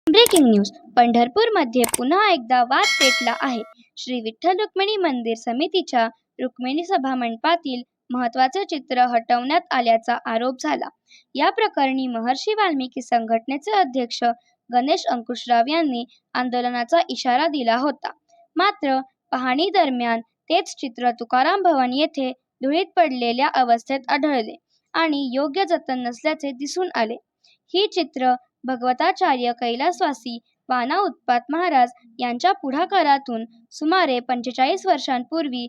Breaking news. पंढरपूरमध्ये पुन्हा एकदा वाद पेटला आहे. श्री विठ्ठल रुक्मिणी मंदिर समितीच्या रुक्मिणी सभा मंडपातील महत्त्वाचे चित्र हटवण्यात आल्याचा आरोप झाला. या प्रकरणी महर्षी वाल्मिकी संघटनेचे अध्यक्ष गणेश अंकुशराव यांनी आंदोलनाचा इशारा दिला होता. मात्र पाहणी दरम्यान तेच चित्र तुकाराम भवन येथे धुळीत पडलेल्या अवस्थेत आढळले आणि योग्य जतन नसल्याचे दिसून आले. ही चित्र भगवताचार्य कैलासवासी वाना उत्पात महाराज यांच्या पुढाकारातून सुमारे 45 वर्षांपूर्वी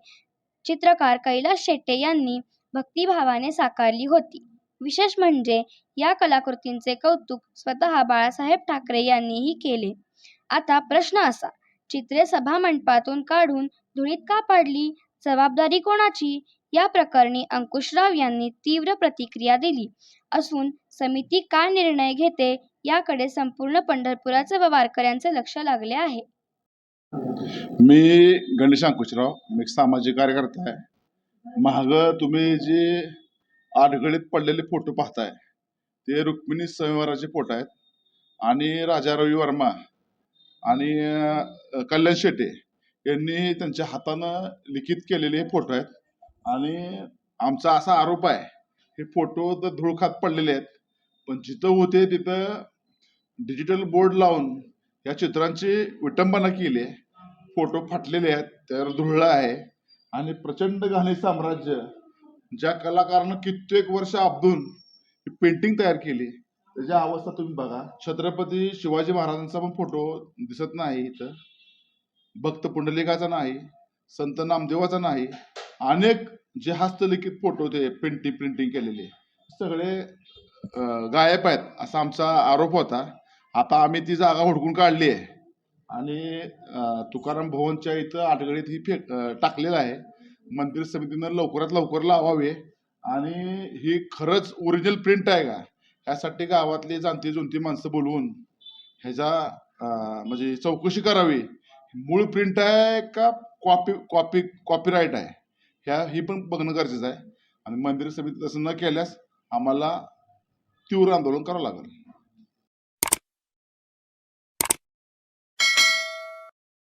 चित्रकार कैलास शेट्टे यांनी भक्तिभावाने साकारली होती. विशेष म्हणजे या कलाकृतींचे कौतुक स्वतः बाळासाहेब ठाकरे यांनीही केले. आता प्रश्न असा, चित्रे सभामंडपातून काढून धुळीत का पाडली? जबाबदारी कोणाची? या प्रकरणी अंकुशराव यांनी तीव्र प्रतिक्रिया दिली असून समिती काय निर्णय घेते याकडे संपूर्ण पंढरपुराचे व वारकऱ्यांचे लक्ष लागले आहे. मी गणेश अंकुशराव, मी सामाजिक कार्यकर्ता आहे. महाग तुम्ही जे आडगळीत पडलेले फोटो पाहताय ते रुक्मिणी स्वयंवराचे फोटो आहेत आणि राजा रवी वर्मा आणि कल्याण शेट्टे यांनी त्यांच्या हातानं लिखित केलेले हे फोटो आहेत. आणि आमचा असा आरोप आहे, हे फोटो तर धूळ खात पडलेले आहेत, पण जिथं होते तिथं डिजिटल बोर्ड लावून या चित्रांची विटंबना केली आहे. फोटो फाटलेले आहेत, त्यावर धुळला आहे आणि प्रचंड घाणी साम्राज्य ज्या कलाकारानं कित्येक वर्ष अब्दून पेंटिंग तयार केली त्याची अवस्था तुम्ही बघा. छत्रपती शिवाजी महाराजांचा पण फोटो दिसत नाही इथं, भक्त पुंडलिकाचा नाही, संत नामदेवाचा नाही. अनेक जे हस्तलिखित फोटो ते प्रिंटिंग केलेले सगळे गायब आहेत असा आमचा आरोप होता. आता आम्ही ती जागा हुडकून काढली आहे आणि तुकाराम भवनच्या इथं आडगळीत ही टाकलेलं आहे. मंदिर समितीनं लवकरात लवकर लावावे आणि ही खरंच ओरिजिनल प्रिंट आहे का यासाठी गावातली जाणती जुनती माणसं बोलवून ह्याचा म्हणजे चौकशी करावी. मूळ प्रिंट आहे का कॉपीराईट आहे ही पण बघणं गरजेचं आहे. आणि मंदिर समिती तसं न केल्यास आम्हाला तीव्र आंदोलन करावं लागेल.